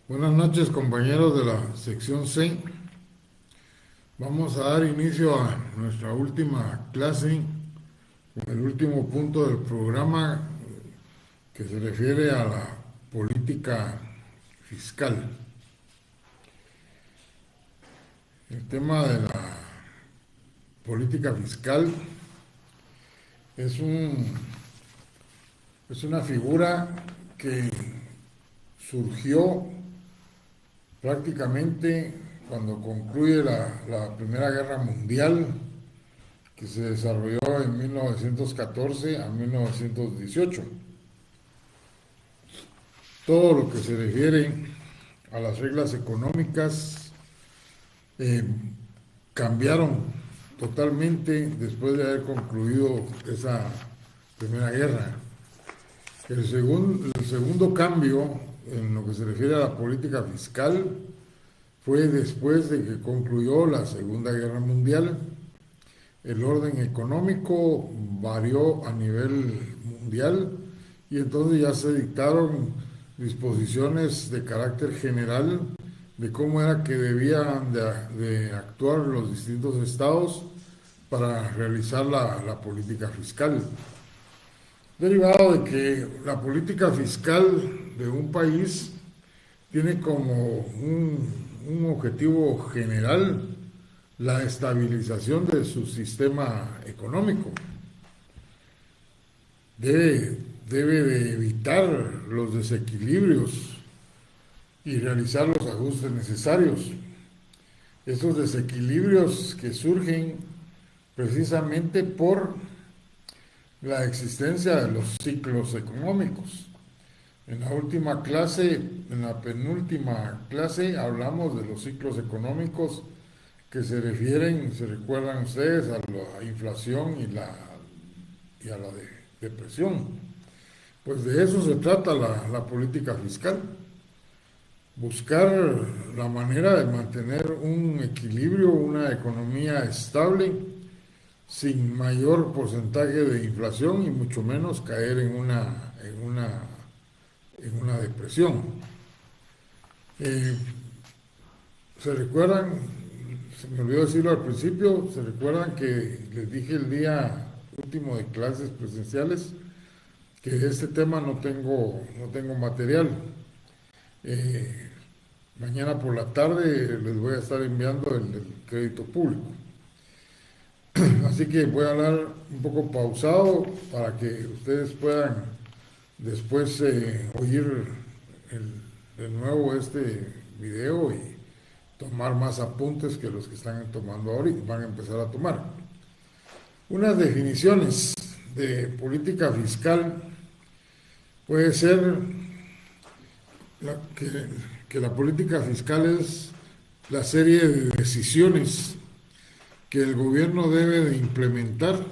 Buenas noches, compañeros de la sección C. Vamos a dar inicio a nuestra última clase, con el último punto del programa que se refiere a la política fiscal. El tema de la política fiscal es es una figura que surgió prácticamente cuando concluye la Primera Guerra Mundial, que se desarrolló en 1914 a 1918. Todo lo que se refiere a las reglas económicas eh, cambiaron totalmente después de haber concluido esa Primera Guerra. El segundo cambio en lo que se refiere a la política fiscal fue después de que concluyó la Segunda Guerra Mundial. El orden económico varió a nivel mundial y entonces ya se dictaron disposiciones de carácter general de cómo era que debían de actuar los distintos estados para realizar la política fiscal. Derivado de que la política fiscal de un país tiene como un objetivo general la estabilización de su sistema económico. Debe de evitar los desequilibrios y realizar los ajustes necesarios. Esos desequilibrios que surgen precisamente por la existencia de los ciclos económicos. En la última clase, en la penúltima clase, hablamos de los ciclos económicos que se refieren, se recuerdan ustedes, a la inflación y a la depresión. Pues de eso se trata la política fiscal. Buscar la manera de mantener un equilibrio, una economía estable, sin mayor porcentaje de inflación y mucho menos caer en una depresión. ¿Se recuerdan? Se me olvidó decirlo al principio. ¿Se recuerdan que les dije el día último de clases presenciales que de este tema no tengo material? Mañana por la tarde les voy a estar enviando el crédito público. Así que voy a hablar un poco pausado para que ustedes puedan después oír de nuevo este video y tomar más apuntes que los que están tomando ahorita, van a empezar a tomar. Unas definiciones de política fiscal puede ser que la política fiscal es la serie de decisiones que el gobierno debe de implementar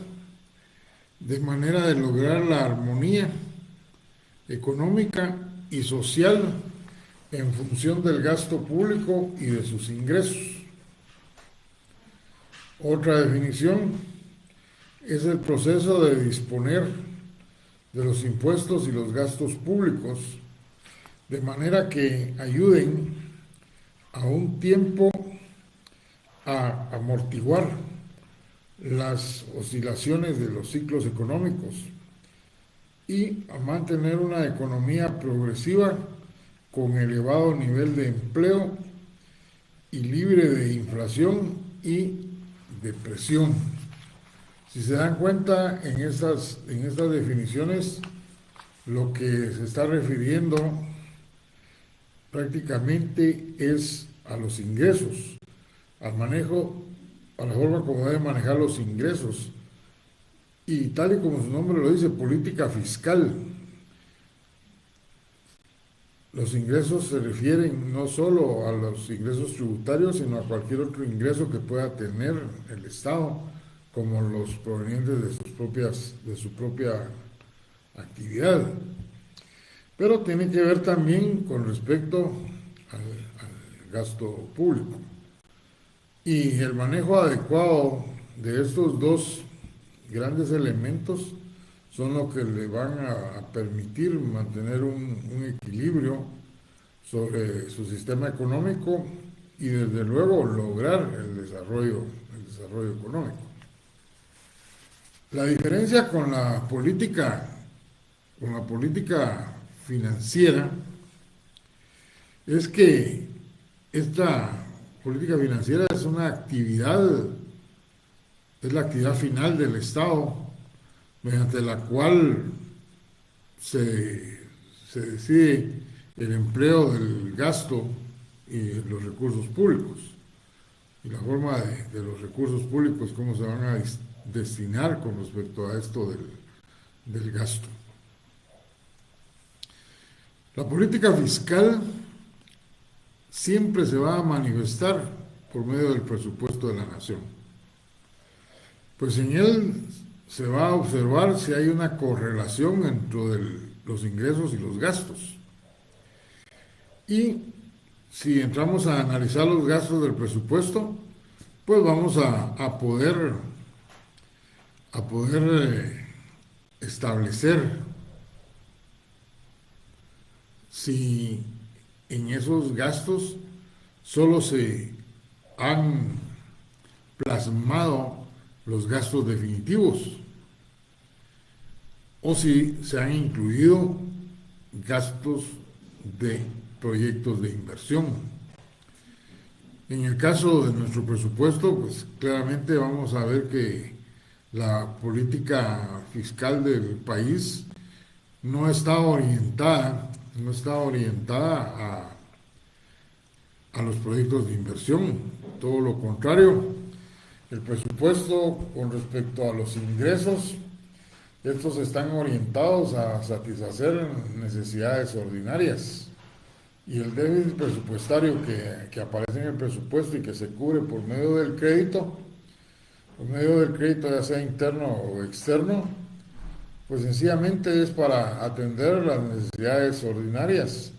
de manera de lograr la armonía económica y social en función del gasto público y de sus ingresos. Otra definición es el proceso de disponer de los impuestos y los gastos públicos de manera que ayuden a un tiempo a amortiguar las oscilaciones de los ciclos económicos y a mantener una economía progresiva con elevado nivel de empleo y libre de inflación y depresión. Si se dan cuenta, en estas definiciones, lo que se está refiriendo prácticamente es a los ingresos, al manejo, a la forma como deben manejar los ingresos. Y tal y como su nombre lo dice, política fiscal. Los ingresos se refieren no solo a los ingresos tributarios, sino a cualquier otro ingreso que pueda tener el Estado, como los provenientes de su propia actividad. Pero tiene que ver también con respecto al gasto público. Y el manejo adecuado de estos dos grandes elementos son los que le van a permitir mantener un equilibrio sobre su sistema económico y desde luego lograr el desarrollo económico. La diferencia con la política financiera es que esta política financiera es una actividad, es la actividad final del Estado, mediante la cual se decide el empleo del gasto y los recursos públicos y la forma de los recursos públicos, cómo se van a destinar con respecto a esto del gasto. La política fiscal siempre se va a manifestar por medio del presupuesto de la nación. Pues en él se va a observar si hay una correlación entre los ingresos y los gastos. Y si entramos a analizar los gastos del presupuesto, pues vamos a poder establecer si en esos gastos solo se han plasmado los gastos definitivos o si se han incluido gastos de proyectos de inversión. En el caso de nuestro presupuesto, pues claramente vamos a ver que la política fiscal del país no está orientada a los proyectos de inversión. Todo lo contrario, el presupuesto con respecto a los ingresos, estos están orientados a satisfacer necesidades ordinarias. Y el déficit presupuestario que aparece en el presupuesto y que se cubre por medio del crédito ya sea interno o externo, pues sencillamente es para atender las necesidades ordinarias,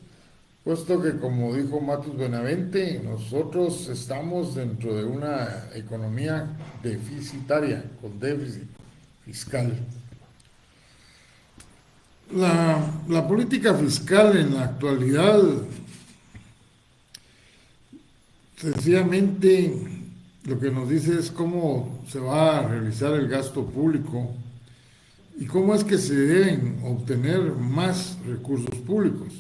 puesto que, como dijo Matus Benavente, nosotros estamos dentro de una economía deficitaria, con déficit fiscal. La política fiscal en la actualidad, sencillamente lo que nos dice es cómo se va a realizar el gasto público y cómo es que se deben obtener más recursos públicos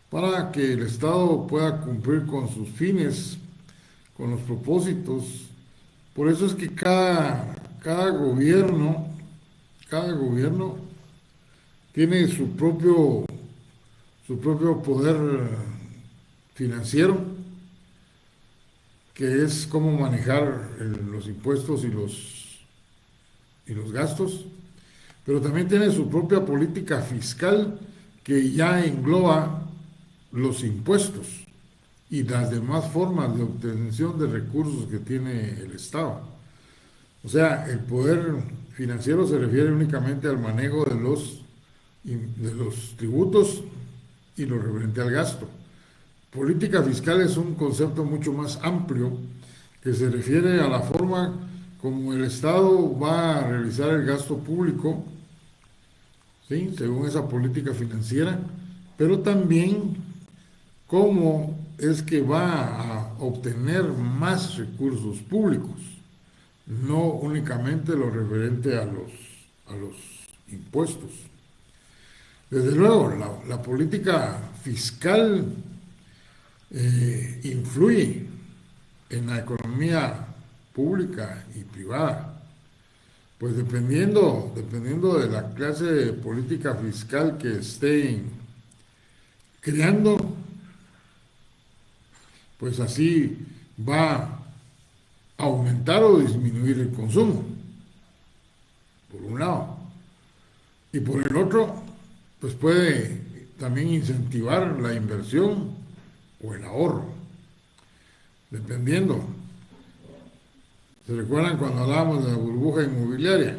para que el Estado pueda cumplir con sus fines, con los propósitos. Por eso es que cada gobierno tiene su propio poder financiero, que es cómo manejar los impuestos y los gastos, pero también tiene su propia política fiscal que ya engloba los impuestos y las demás formas de obtención de recursos que tiene el Estado. O sea, el poder financiero se refiere únicamente al manejo de los tributos y lo referente al gasto. Política fiscal es un concepto mucho más amplio que se refiere a la forma como el Estado va a realizar el gasto público, ¿sí?, según esa política financiera, pero también cómo es que va a obtener más recursos públicos, no únicamente lo referente a los impuestos. Desde luego, la política fiscal influye en la economía pública y privada, pues dependiendo de la clase de política fiscal que estén creando, pues así va a aumentar o disminuir el consumo, por un lado, y por el otro, pues puede también incentivar la inversión o el ahorro, dependiendo. ¿Se recuerdan cuando hablábamos de la burbuja inmobiliaria?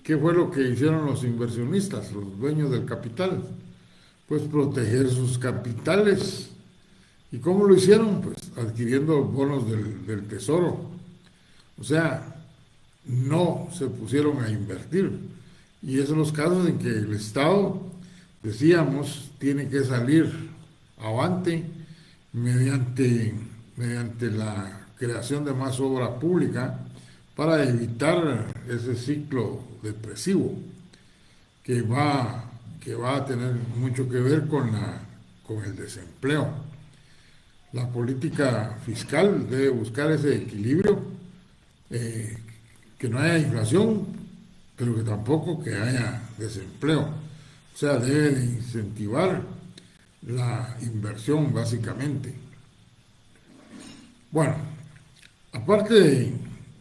¿Qué fue lo que hicieron los inversionistas, los dueños del capital? Pues proteger sus capitales. ¿Y cómo lo hicieron? Pues adquiriendo bonos del tesoro. O sea, no se pusieron a invertir. Y esos son los casos en que el Estado, decíamos, tiene que salir avante mediante la creación de más obra pública para evitar ese ciclo depresivo que va a tener mucho que ver con el desempleo. La política fiscal debe buscar ese equilibrio, que no haya inflación, pero que tampoco que haya desempleo. O sea, debe de incentivar la inversión básicamente. Bueno, aparte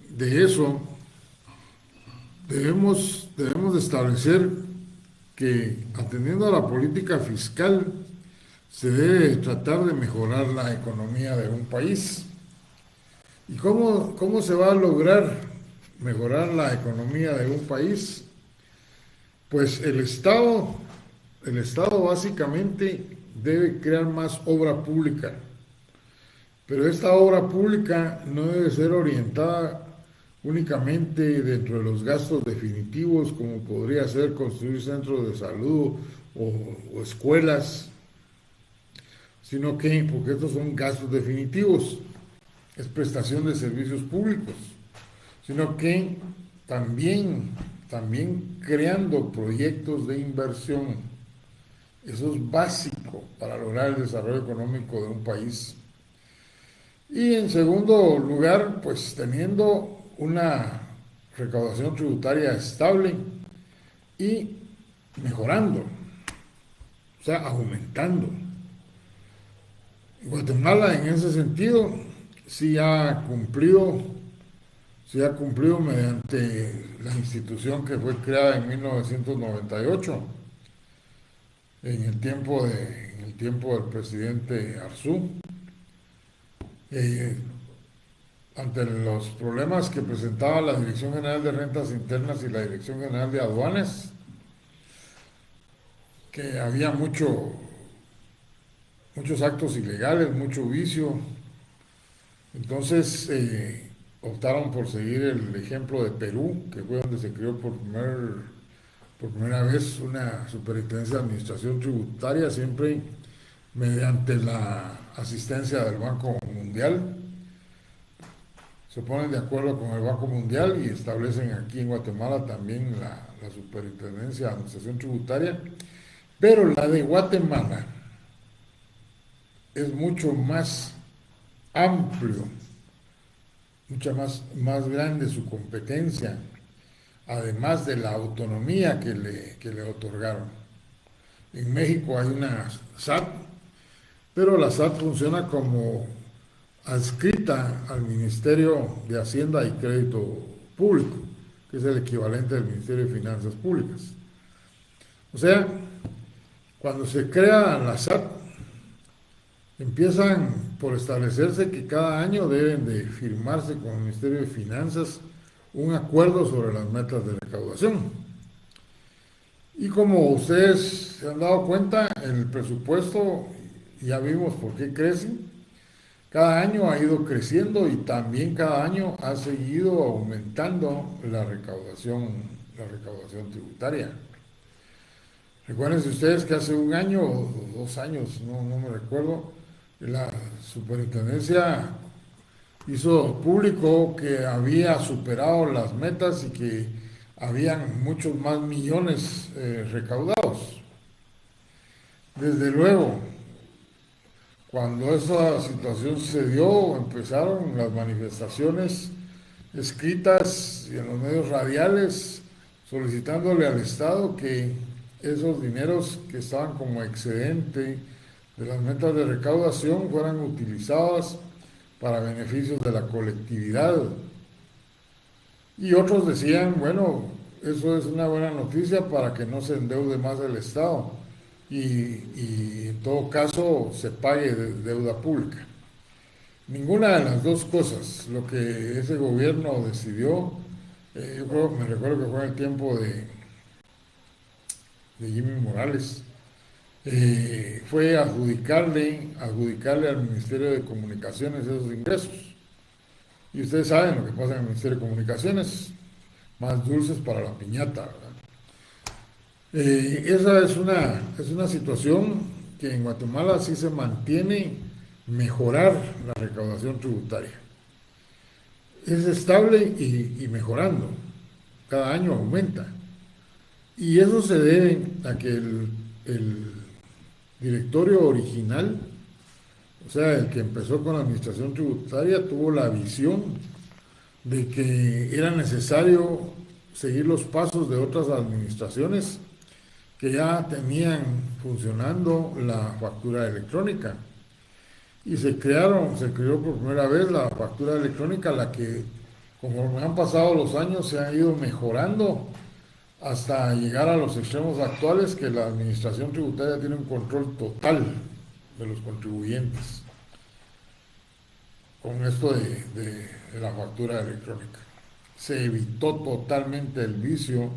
de eso, debemos de establecer que atendiendo a la política fiscal se debe tratar de mejorar la economía de un país. ¿Y cómo se va a lograr mejorar la economía de un país? Pues el Estado básicamente debe crear más obra pública, pero esta obra pública no debe ser orientada únicamente dentro de los gastos definitivos, como podría ser construir centros de salud o escuelas, sino que, porque estos son gastos definitivos, es prestación de servicios públicos, sino que también creando proyectos de inversión. Eso es básico para lograr el desarrollo económico de un país. Y en segundo lugar, pues teniendo una recaudación tributaria estable y mejorando, o sea, aumentando. Guatemala en ese sentido sí ha cumplido mediante la institución que fue creada en 1998, en el tiempo del presidente Arzú, ante los problemas que presentaba la Dirección General de Rentas Internas y la Dirección General de Aduanas, que había muchos actos ilegales, mucho vicio. Entonces optaron por seguir el ejemplo de Perú, que fue donde se creó por primera vez una superintendencia de administración tributaria, siempre mediante la asistencia del Banco Mundial. Se ponen de acuerdo con el Banco Mundial y establecen aquí en Guatemala también la superintendencia de administración tributaria, pero la de Guatemala es mucho más amplio, mucha más grande su competencia, además de la autonomía que le otorgaron. En México hay una SAT, pero la SAT funciona como adscrita al Ministerio de Hacienda y Crédito Público, que es el equivalente del Ministerio de Finanzas Públicas. O sea, cuando se crea la SAT, empiezan por establecerse que cada año deben de firmarse con el Ministerio de Finanzas un acuerdo sobre las metas de recaudación. Y como ustedes se han dado cuenta, el presupuesto, ya vimos por qué crece, cada año ha ido creciendo y también cada año ha seguido aumentando la recaudación tributaria. Recuérdense ustedes que hace un año o 2 años, no me recuerdo, la superintendencia hizo público que había superado las metas y que habían muchos más millones recaudados. Desde luego, cuando esa situación se dio, empezaron las manifestaciones escritas y en los medios radiales solicitándole al Estado que esos dineros que estaban como excedente de las metas de recaudación fueran utilizadas para beneficios de la colectividad. Y otros decían, bueno, eso es una buena noticia para que no se endeude más el Estado y en todo caso se pague deuda pública. Ninguna de las dos cosas, lo que ese gobierno decidió, me recuerdo que fue en el tiempo de Jimmy Morales, fue adjudicarle al Ministerio de Comunicaciones esos ingresos. Y ustedes saben lo que pasa en el Ministerio de Comunicaciones, más dulces para la piñata, ¿verdad? Esa es una situación que en Guatemala sí se mantiene mejorar la recaudación tributaria. Es estable y mejorando. Cada año aumenta. Y eso se debe a que el directorio original, o sea, el que empezó con la administración tributaria, tuvo la visión de que era necesario seguir los pasos de otras administraciones que ya tenían funcionando la factura electrónica. Y se creó por primera vez la factura electrónica, la que, conforme han pasado los años, se ha ido mejorando hasta llegar a los extremos actuales, que la administración tributaria tiene un control total de los contribuyentes con esto de la factura electrónica. Se evitó totalmente el vicio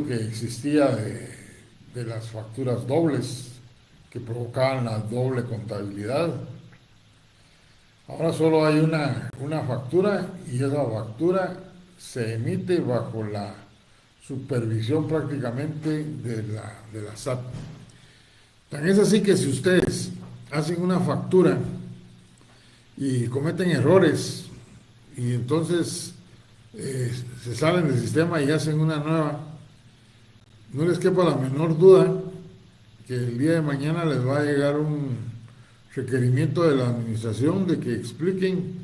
que existía de las facturas dobles, que provocaban la doble contabilidad. Ahora solo hay una factura, y esa factura se emite bajo la supervisión prácticamente de la SAT. Tan es así que si ustedes hacen una factura y cometen errores y entonces se salen del sistema y hacen una nueva, no les quepa la menor duda que el día de mañana les va a llegar un requerimiento de la administración de que expliquen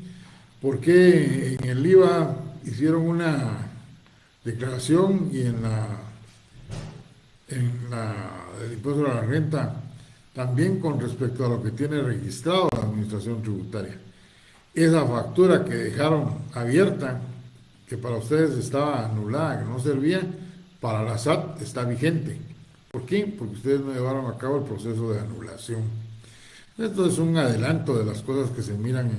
por qué en el IVA hicieron una declaración y en el impuesto a la renta también con respecto a lo que tiene registrado la administración tributaria. Esa factura que dejaron abierta, que para ustedes estaba anulada, que no servía, para la SAT está vigente. ¿Por qué? Porque ustedes no llevaron a cabo el proceso de anulación. Esto es un adelanto de las cosas que se miran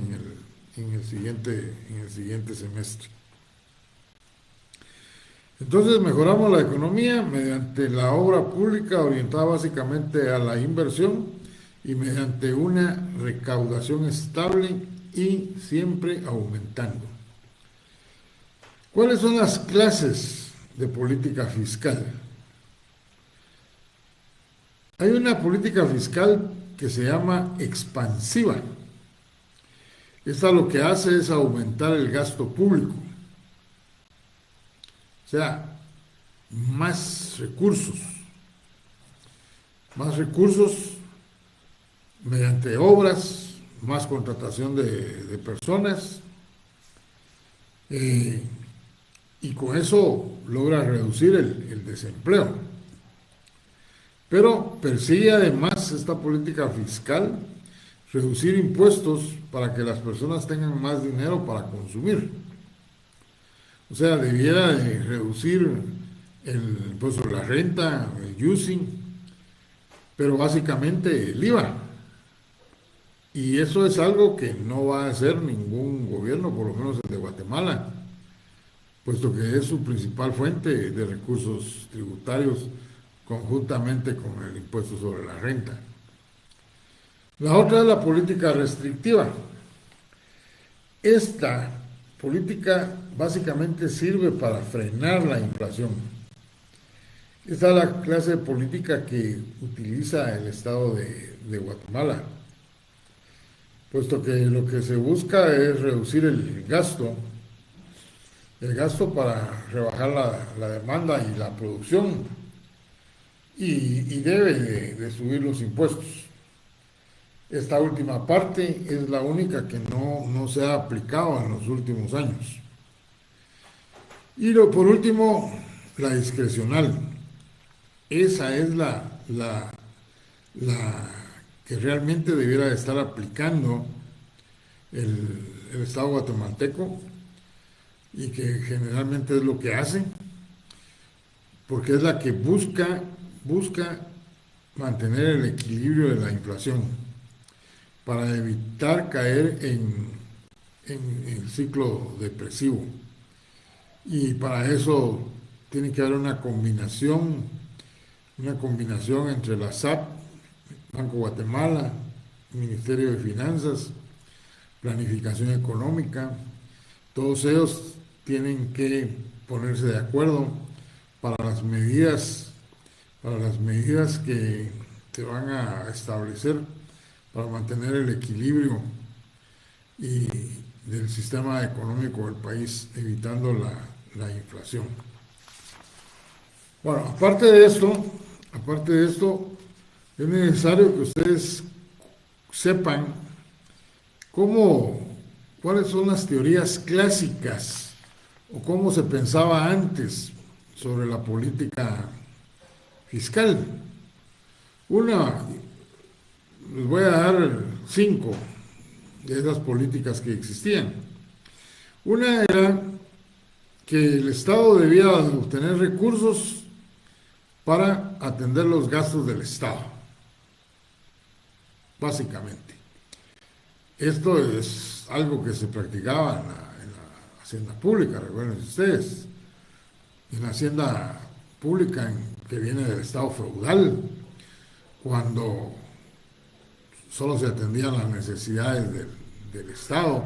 en el siguiente semestre. Entonces mejoramos la economía mediante la obra pública orientada básicamente a la inversión y mediante una recaudación estable y siempre aumentando. ¿Cuáles son las clases de política fiscal? Hay una política fiscal que se llama expansiva. Esta lo que hace es aumentar el gasto público. O sea, más recursos mediante obras, más contratación de personas, y con eso logra reducir el desempleo. Pero persigue además esta política fiscal reducir impuestos para que las personas tengan más dinero para consumir. O sea, debiera de reducir el impuesto de la renta, el using, pero básicamente el IVA. Y eso es algo que no va a hacer ningún gobierno, por lo menos el de Guatemala, puesto que es su principal fuente de recursos tributarios conjuntamente con el impuesto sobre la renta. La otra es la política restrictiva. Esta política básicamente sirve para frenar la inflación. Esta es la clase de política que utiliza el Estado de Guatemala, puesto que lo que se busca es reducir el gasto para rebajar la demanda y la producción, y debe de subir los impuestos. Esta última parte es la única que no se ha aplicado en los últimos años. Y por último, la discrecional. Esa es la que realmente debiera de estar aplicando el Estado guatemalteco, y que generalmente es lo que hace, porque es la que busca mantener el equilibrio de la inflación para evitar caer en el ciclo depresivo. Y para eso tiene que haber una combinación entre la SAT, Banco Guatemala, Ministerio de Finanzas, Planificación Económica. Todos ellos tienen que ponerse de acuerdo para las medidas que se van a establecer para mantener el equilibrio y del sistema económico del país, evitando la inflación. Bueno, aparte de esto, es necesario que ustedes sepan cuáles son las teorías clásicas o cómo se pensaba antes sobre la política fiscal. Les voy a dar 5 de esas políticas que existían. Una era que el Estado debía obtener recursos para atender los gastos del Estado, básicamente. Esto es algo que se practicaba en la hacienda pública, recuerden ustedes, en la hacienda pública que viene del Estado feudal, cuando solo se atendían las necesidades del Estado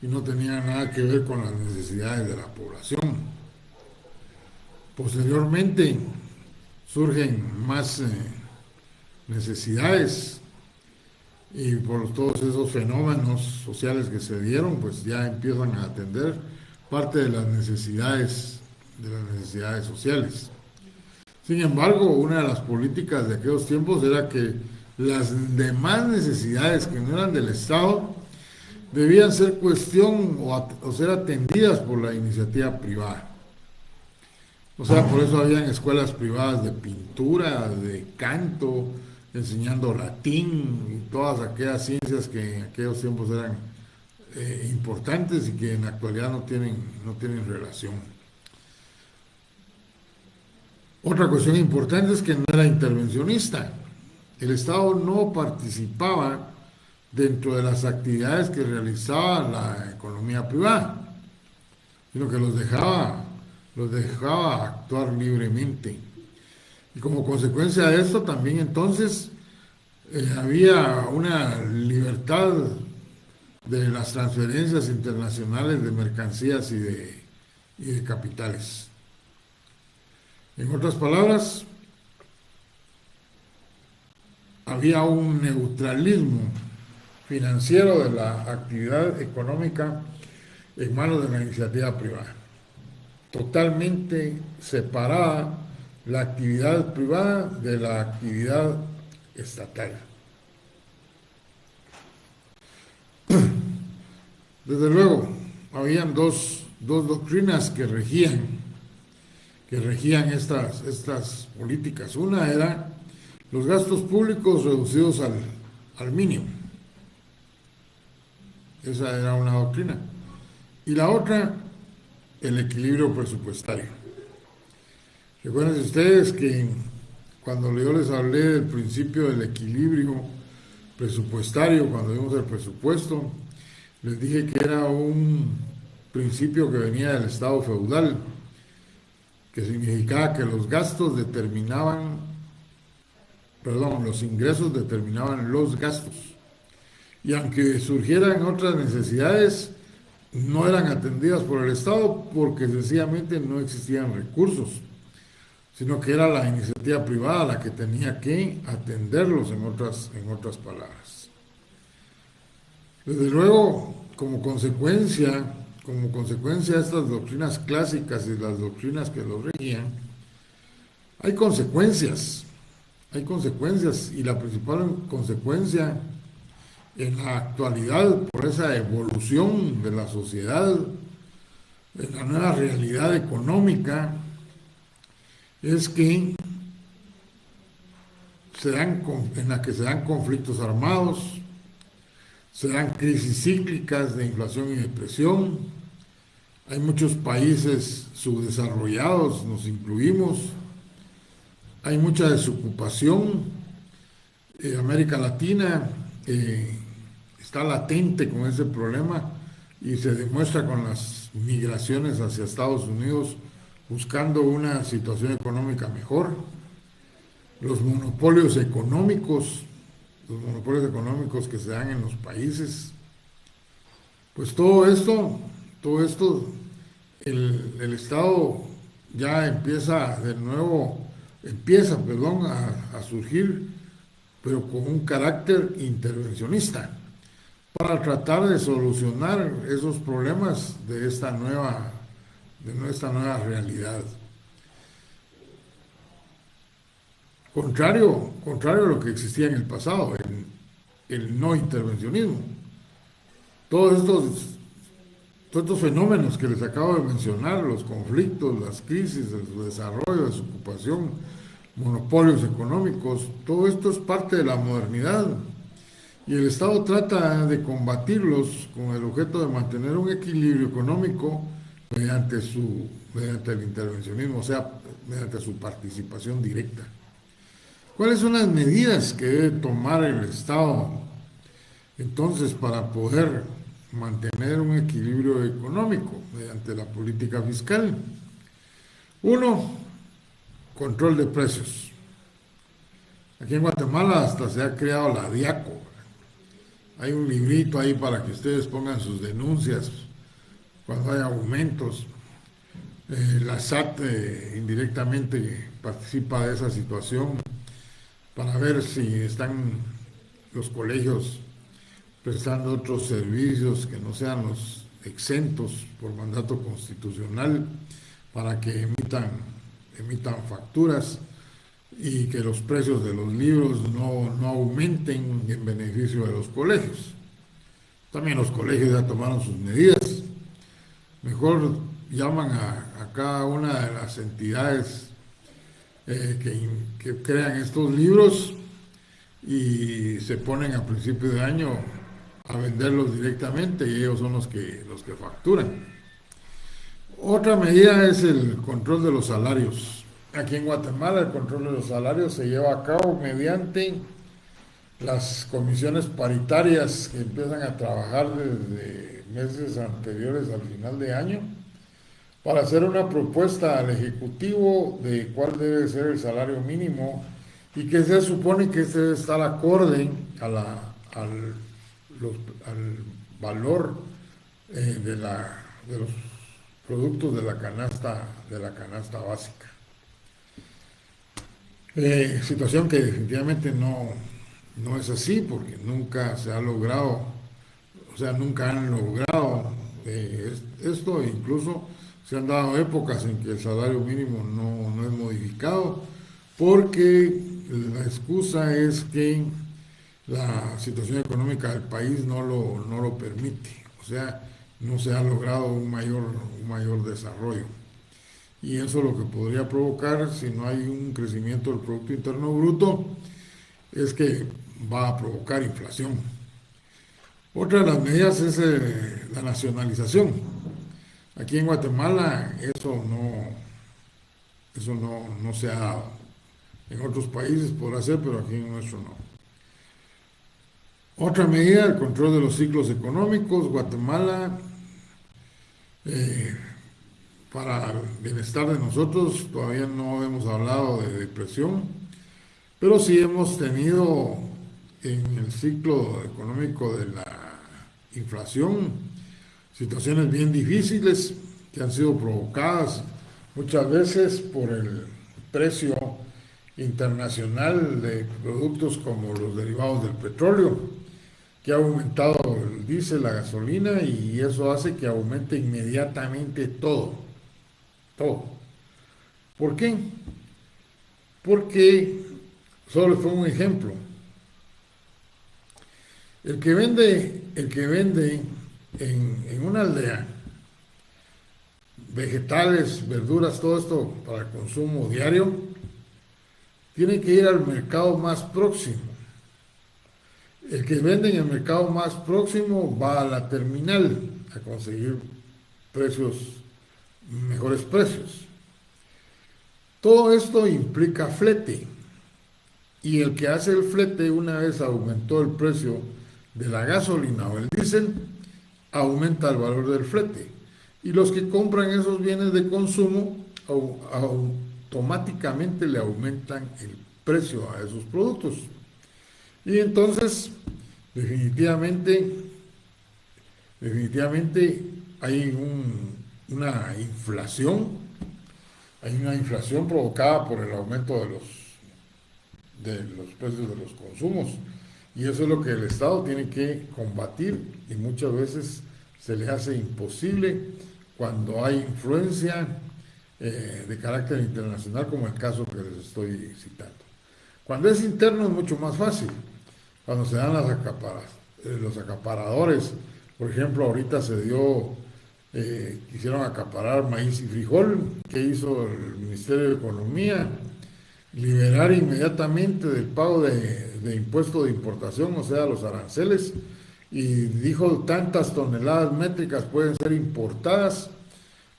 y no tenía nada que ver con las necesidades de la población. Posteriormente surgen más necesidades y por todos esos fenómenos sociales que se dieron, pues ya empiezan a atender parte de las necesidades sociales. Sin embargo, una de las políticas de aquellos tiempos era que las demás necesidades que no eran del Estado debían ser cuestión o ser atendidas por la iniciativa privada. O sea, por eso habían escuelas privadas de pintura, de canto, enseñando latín y todas aquellas ciencias que en aquellos tiempos eran importantes y que en la actualidad no tienen relación. Otra cuestión importante es que no era intervencionista. El Estado no participaba dentro de las actividades que realizaba la economía privada, sino que los dejaba actuar libremente. Y como consecuencia de esto también entonces había una libertad de las transferencias internacionales de mercancías y de capitales. En otras palabras, había un neutralismo financiero de la actividad económica en manos de la iniciativa privada. Totalmente separada la actividad privada de la actividad estatal. Desde luego, habían dos doctrinas que regían estas políticas. Una era los gastos públicos reducidos al mínimo. Esa era una doctrina. Y la otra, el equilibrio presupuestario. Recuerden ustedes que cuando yo les hablé del principio del equilibrio presupuestario, cuando vimos el presupuesto, les dije que era un principio que venía del Estado feudal, que significaba que los ingresos determinaban los gastos. Y aunque surgieran otras necesidades, no eran atendidas por el Estado porque sencillamente no existían recursos, sino que era la iniciativa privada la que tenía que atenderlos, en otras palabras. Desde luego, como consecuencia de estas doctrinas clásicas y las doctrinas que los regían, hay consecuencias, y la principal consecuencia en la actualidad, por esa evolución de la sociedad, de la nueva realidad económica, es que en la que se dan conflictos armados, se dan crisis cíclicas de inflación y depresión. Hay muchos países subdesarrollados, nos incluimos. Hay mucha desocupación. América Latina está latente con ese problema y se demuestra con las migraciones hacia Estados Unidos buscando una situación económica mejor. Los monopolios económicos que se dan en los países. Pues todo esto, el Estado ya empieza a surgir pero con un carácter intervencionista, para tratar de solucionar esos problemas de esta nueva realidad. Contrario a lo que existía en el pasado, el no intervencionismo. Todos estos fenómenos que les acabo de mencionar, los conflictos, las crisis, el desarrollo, desocupación, monopolios económicos, todo esto es parte de la modernidad. Y el Estado trata de combatirlos con el objeto de mantener un equilibrio económico mediante el intervencionismo, o sea, mediante su participación directa. ¿Cuáles son las medidas que debe tomar el Estado entonces para poder mantener un equilibrio económico mediante la política fiscal? Uno, control de precios. Aquí en Guatemala hasta se ha creado la DIACO. Hay un librito ahí para que ustedes pongan sus denuncias cuando hay aumentos. La SAT indirectamente participa de esa situación para ver si están los colegios prestando otros servicios que no sean los exentos por mandato constitucional, para que emitan facturas y que los precios de los libros no aumenten en beneficio de los colegios. También los colegios ya tomaron sus medidas. Mejor llaman a cada una de las entidades que crean estos libros y se ponen a principio de año a venderlos directamente, y ellos son los que facturan. Otra medida es el control de los salarios. Aquí en Guatemala el control de los salarios se lleva a cabo mediante las comisiones paritarias que empiezan a trabajar desde meses anteriores al final de año para hacer una propuesta al Ejecutivo de cuál debe ser el salario mínimo y que se supone que este debe estar acorde al valor de los productos de la canasta básica. Situación que definitivamente no es así, porque nunca se ha logrado, o sea, nunca han logrado esto, e incluso se han dado épocas en que el salario mínimo no es modificado, porque la excusa es que la situación económica del país no lo permite, o sea, no se ha logrado un mayor desarrollo. Y eso lo que podría provocar, si no hay un crecimiento del Producto Interno Bruto, es que va a provocar inflación. Otra de las medidas es la nacionalización. Aquí en Guatemala eso no se ha dado. En otros países podrá ser, pero aquí en nuestro no. Otra medida, el control de los ciclos económicos. Guatemala, para el bienestar de nosotros, todavía no hemos hablado de depresión, pero sí hemos tenido en el ciclo económico de la inflación situaciones bien difíciles que han sido provocadas muchas veces por el precio internacional de productos como los derivados del petróleo, que ha aumentado el diésel, la gasolina, y eso hace que aumente inmediatamente todo. ¿Por qué? Porque, solo fue un ejemplo, el que vende en una aldea vegetales, verduras, todo esto para el consumo diario, tiene que ir al mercado más próximo. El que vende en el mercado más próximo va a la terminal a conseguir mejores precios. Todo esto implica flete, y el que hace el flete, una vez aumentó el precio de la gasolina o el diésel, aumenta el valor del flete, y los que compran esos bienes de consumo automáticamente le aumentan el precio a esos productos. Y entonces, definitivamente hay una inflación provocada por el aumento de los precios de los consumos. Y eso es lo que el Estado tiene que combatir y muchas veces se le hace imposible cuando hay influencia de carácter internacional, como el caso que les estoy citando. Cuando es interno es mucho más fácil. Cuando se dan los acaparadores, por ejemplo, ahorita quisieron acaparar maíz y frijol. ¿Qué hizo el Ministerio de Economía? Liberar inmediatamente del pago de impuesto de importación, o sea, los aranceles, y dijo tantas toneladas métricas pueden ser importadas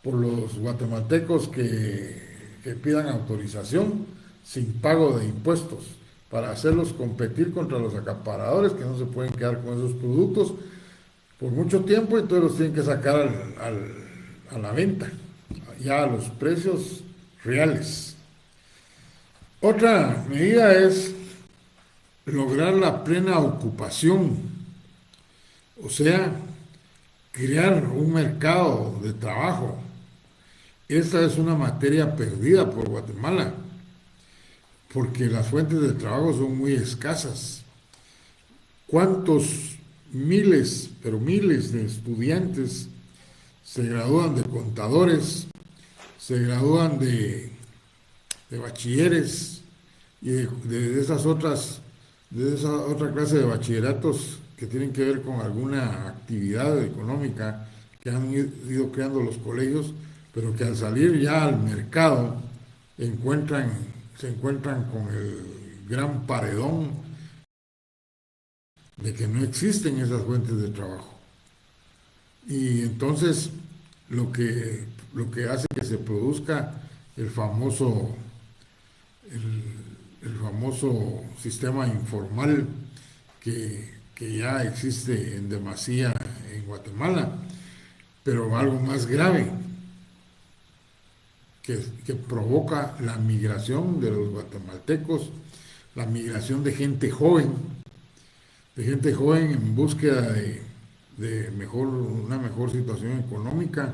por los guatemaltecos que pidan autorización sin pago de impuestos para hacerlos competir contra los acaparadores que no se pueden quedar con esos productos por mucho tiempo, entonces los tienen que sacar a la venta, ya a los precios reales. Otra medida es lograr la plena ocupación, o sea, crear un mercado de trabajo. Esta es una materia perdida por Guatemala, porque las fuentes de trabajo son muy escasas. ¿Cuántos miles, pero miles de estudiantes se gradúan de contadores, se gradúan de bachilleres y de esa otra clase de bachilleratos que tienen que ver con alguna actividad económica que han ido creando los colegios, pero que al salir ya al mercado se encuentran con el gran paredón de que no existen esas fuentes de trabajo. Y entonces lo que hace que se produzca el famoso sistema informal que ya existe en demasía en Guatemala, pero algo más grave, que provoca la migración de los guatemaltecos, la migración de gente joven en búsqueda de una mejor situación económica,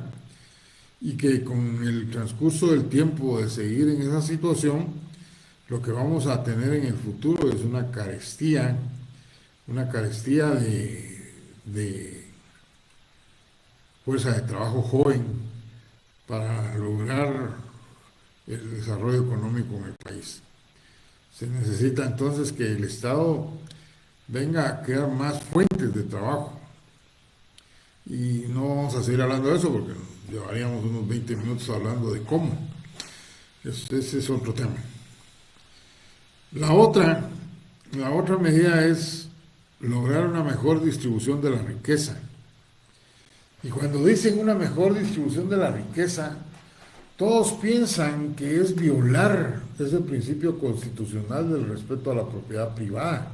y que con el transcurso del tiempo de seguir en esa situación, lo que vamos a tener en el futuro es una carestía de fuerza de trabajo joven para lograr el desarrollo económico en el país. Se necesita entonces que el Estado venga a crear más fuentes de trabajo. Y no vamos a seguir hablando de eso porque llevaríamos unos 20 minutos hablando de cómo. Ese es otro tema. La otra medida es lograr una mejor distribución de la riqueza. Y cuando dicen una mejor distribución de la riqueza, todos piensan que es violar ese principio constitucional del respeto a la propiedad privada.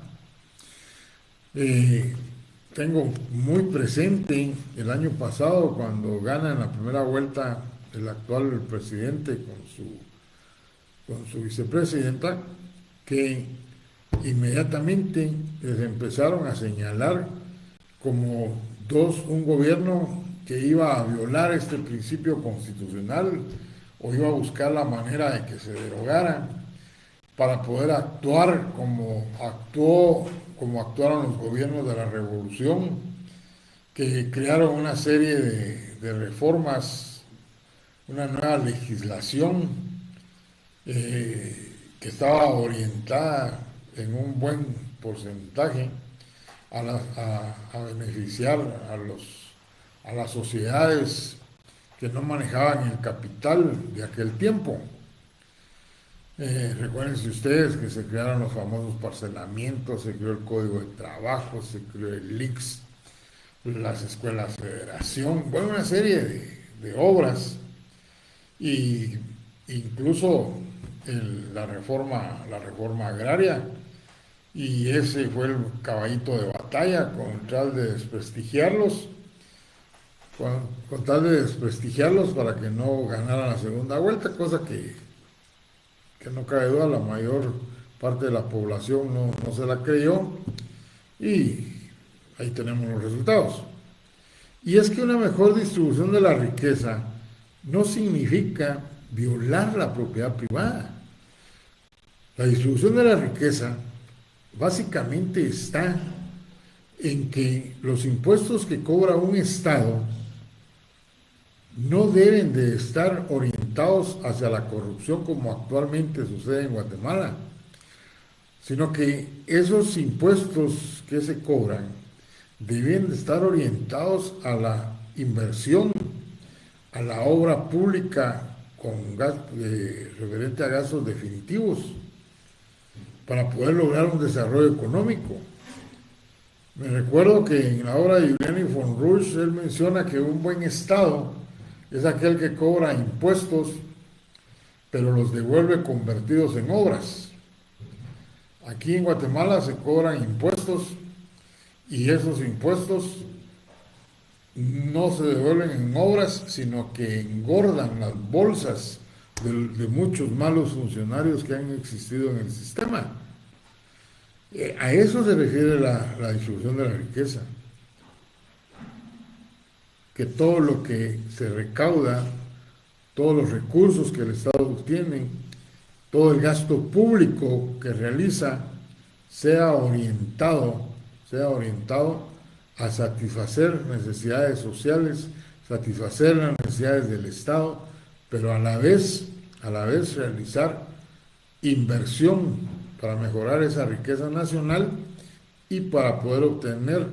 Tengo muy presente el año pasado, cuando gana en la primera vuelta el actual presidente con su vicepresidenta, que inmediatamente les empezaron a señalar como un gobierno que iba a violar este principio constitucional o iba a buscar la manera de que se derogara para poder actuar como actuaron los gobiernos de la Revolución, que crearon una serie de reformas, una nueva legislación que estaba orientada en un buen porcentaje a beneficiar a las sociedades que no manejaban el capital de aquel tiempo. Recuérdense ustedes que se crearon los famosos parcelamientos, se creó el Código de Trabajo, se creó el ICS, las escuelas federación, bueno, una serie de obras, y incluso la reforma agraria, y ese fue el caballito de batalla con tal de desprestigiarlos, para que no ganaran la segunda vuelta, cosa que no cabe duda, la mayor parte de la población no se la creyó, y ahí tenemos los resultados. Y es que una mejor distribución de la riqueza no significa violar la propiedad privada. La distribución de la riqueza básicamente está en que los impuestos que cobra un Estado no deben de estar orientados hacia la corrupción como actualmente sucede en Guatemala, sino que esos impuestos que se cobran deben de estar orientados a la inversión, a la obra pública con referente a gastos definitivos, para poder lograr un desarrollo económico. Me recuerdo que en la obra de Giuliani von Rusch, él menciona que un buen Estado es aquel que cobra impuestos, pero los devuelve convertidos en obras. Aquí en Guatemala se cobran impuestos y esos impuestos no se devuelven en obras, sino que engordan las bolsas de muchos malos funcionarios que han existido en el sistema. A eso se refiere la distribución de la riqueza. Que todo lo que se recauda, todos los recursos que el Estado obtiene, todo el gasto público que realiza, sea orientado a satisfacer necesidades sociales, satisfacer las necesidades del Estado, pero a la vez realizar inversión para mejorar esa riqueza nacional y para poder obtener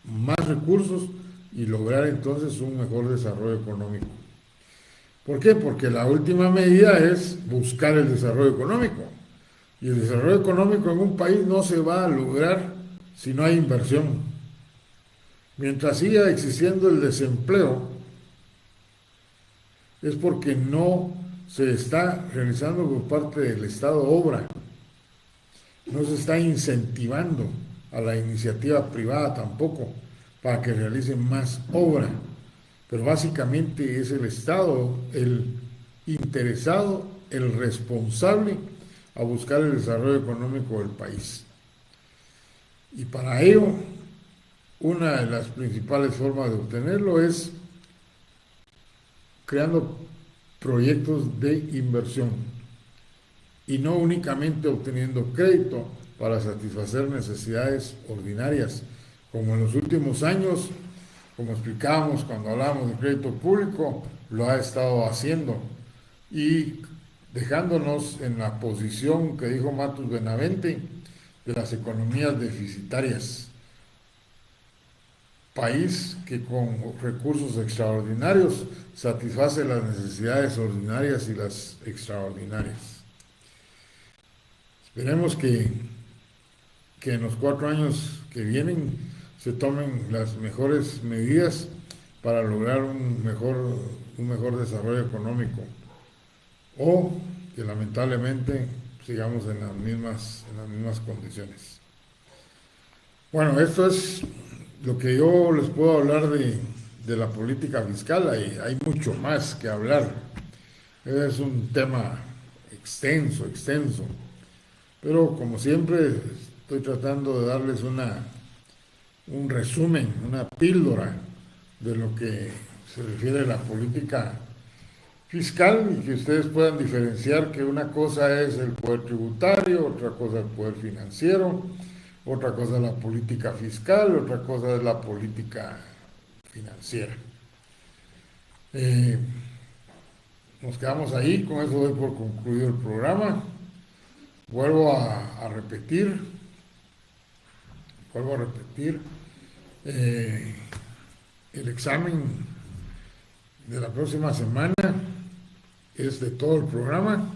más recursos y lograr entonces un mejor desarrollo económico. ¿Por qué? Porque la última medida es buscar el desarrollo económico. Y el desarrollo económico en un país no se va a lograr si no hay inversión. Mientras siga existiendo el desempleo, es porque no se está realizando por parte del Estado obra. No se está incentivando a la iniciativa privada tampoco para que realicen más obra. Pero básicamente es el Estado el interesado, el responsable a buscar el desarrollo económico del país. Y para ello, una de las principales formas de obtenerlo es creando proyectos de inversión y no únicamente obteniendo crédito para satisfacer necesidades ordinarias, como en los últimos años, como explicábamos cuando hablábamos de crédito público, lo ha estado haciendo y dejándonos en la posición que dijo Matus Benavente de las economías deficitarias. País que con recursos extraordinarios satisface las necesidades ordinarias y las extraordinarias. Esperemos que en los 4 años que vienen se tomen las mejores medidas para lograr un mejor desarrollo económico, o que lamentablemente sigamos en las mismas condiciones. Bueno, esto es lo que yo les puedo hablar de la política fiscal. Hay mucho más que hablar. Es un tema extenso, pero como siempre estoy tratando de darles un resumen, una píldora de lo que se refiere a la política fiscal y que ustedes puedan diferenciar que una cosa es el poder tributario, otra cosa el poder financiero, otra cosa es la política fiscal, otra cosa es la política financiera. Nos quedamos ahí, con eso doy por concluido el programa. Vuelvo a repetir, el examen de la próxima semana es de todo el programa,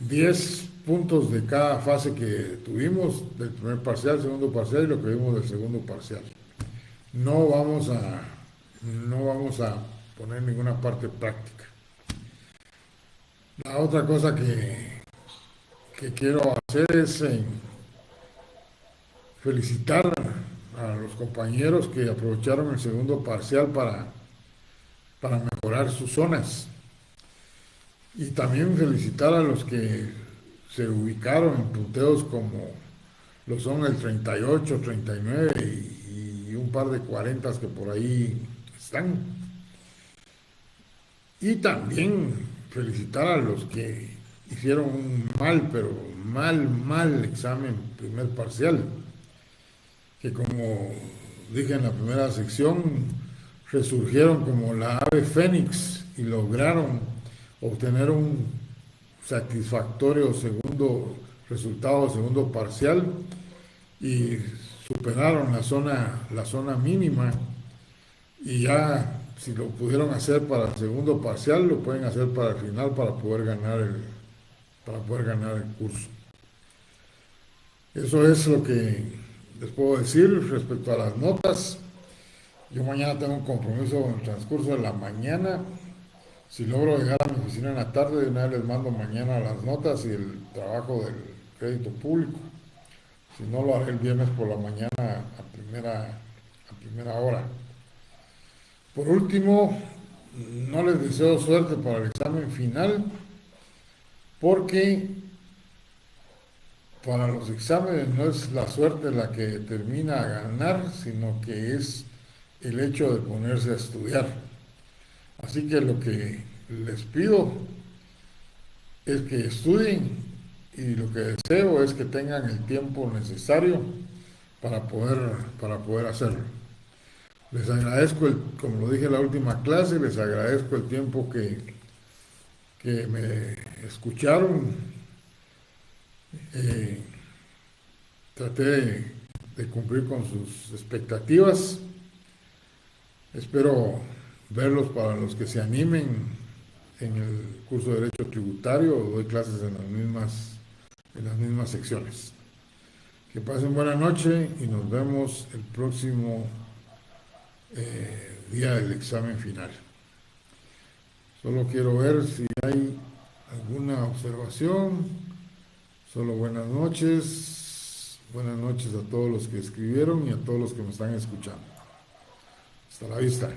10 puntos de cada fase que tuvimos, del primer parcial, segundo parcial y lo que vimos del segundo parcial. No vamos a poner ninguna parte práctica. La otra cosa que quiero hacer es felicitar a los compañeros que aprovecharon el segundo parcial para mejorar sus zonas, y también felicitar a los que se ubicaron en punteos como lo son el 38, 39 y un par de 40 que por ahí están. Y también felicitar a los que hicieron un mal, pero mal examen primer parcial, que como dije en la primera sección, resurgieron como la ave fénix y lograron obtener un satisfactorio segundo resultado, segundo parcial, y superaron la zona mínima, y ya si lo pudieron hacer para el segundo parcial, lo pueden hacer para el final para poder ganar el curso. Eso es lo que les puedo decir respecto a las notas. Yo mañana tengo un compromiso en el transcurso de la mañana. Si logro llegar a mi oficina en la tarde, de una vez les mando mañana las notas y el trabajo del crédito público. Si no, lo haré el viernes por la mañana a primera hora. Por último, no les deseo suerte para el examen final, porque para los exámenes no es la suerte la que determina a ganar, sino que es el hecho de ponerse a estudiar. Así que lo que les pido es que estudien, y lo que deseo es que tengan el tiempo necesario para poder hacerlo. Les agradezco, como lo dije en la última clase, les agradezco el tiempo que me escucharon. Traté de cumplir con sus expectativas. Espero verlos para los que se animen en el curso de Derecho Tributario. Doy clases en las mismas secciones. Que pasen buena noche y nos vemos el próximo día del examen final. Solo quiero ver si hay alguna observación. Solo buenas noches. Buenas noches a todos los que escribieron y a todos los que me están escuchando. Hasta la vista.